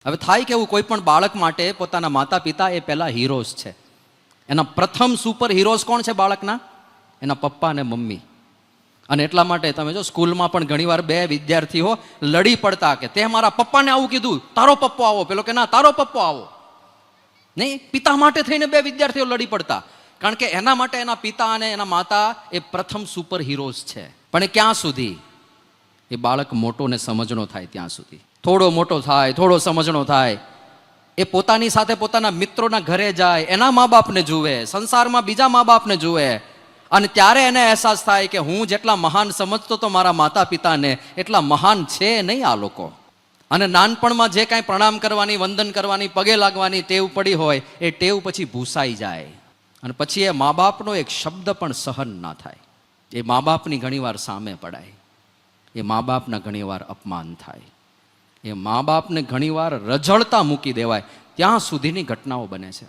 હવે થાય કેવું, કોઈ પણ બાળક માટે પોતાના માતા પિતા એ પહેલા હીરોઝ છે. એના પ્રથમ સુપર હીરોઝ કોણ છે બાળકના? એના પપ્પા અને મમ્મી. અને એટલા માટે તમે જો સ્કૂલમાં પણ ઘણીવાર બે વિદ્યાર્થીઓ લડી પડતા કે તે મારા પપ્પાને આવું કીધું, તારો પપ્પો આવો, પેલો કે ના તારો પપ્પો આવો. નહીં, પિતા માટે થઈને બે વિદ્યાર્થીઓ લડી પડતા, કારણ કે એના માટે એના પિતા અને એના માતા એ પ્રથમ સુપર હીરોઝ છે. પણ એ ક્યાં સુધી? એ બાળક મોટો ને સમજણો થાય ત્યાં સુધી. થોડો મોટો થાય, થોડો સમજણો થાય, એ પોતાની સાથે પોતાના મિત્રોના ઘરે જાય, એના મા બાપને જુએ, સંસારમાં બીજા મા બાપને જુએ, અને ત્યારે એને અહેસાસ થાય કે હું જેટલા મહાન સમજતો તો મારા માતા પિતાને, એટલા મહાન છે નહીં આ લોકો. અને નાનપણમાં જે કાંઈ પ્રણામ કરવાની, વંદન કરવાની, પગે લાગવાની ટેવ પડી હોય, એ ટેવ પછી ભૂસાઈ જાય, અને પછી એ મા બાપનો એક શબ્દ પણ સહન ના થાય. એ મા બાપની ઘણીવાર સામે પડાય, એ મા બાપના ઘણીવાર અપમાન થાય, એ મા બાપને ઘણીવાર રઝળતા મૂકી દેવાય, ત્યાં સુધીની ઘટનાઓ બને છે.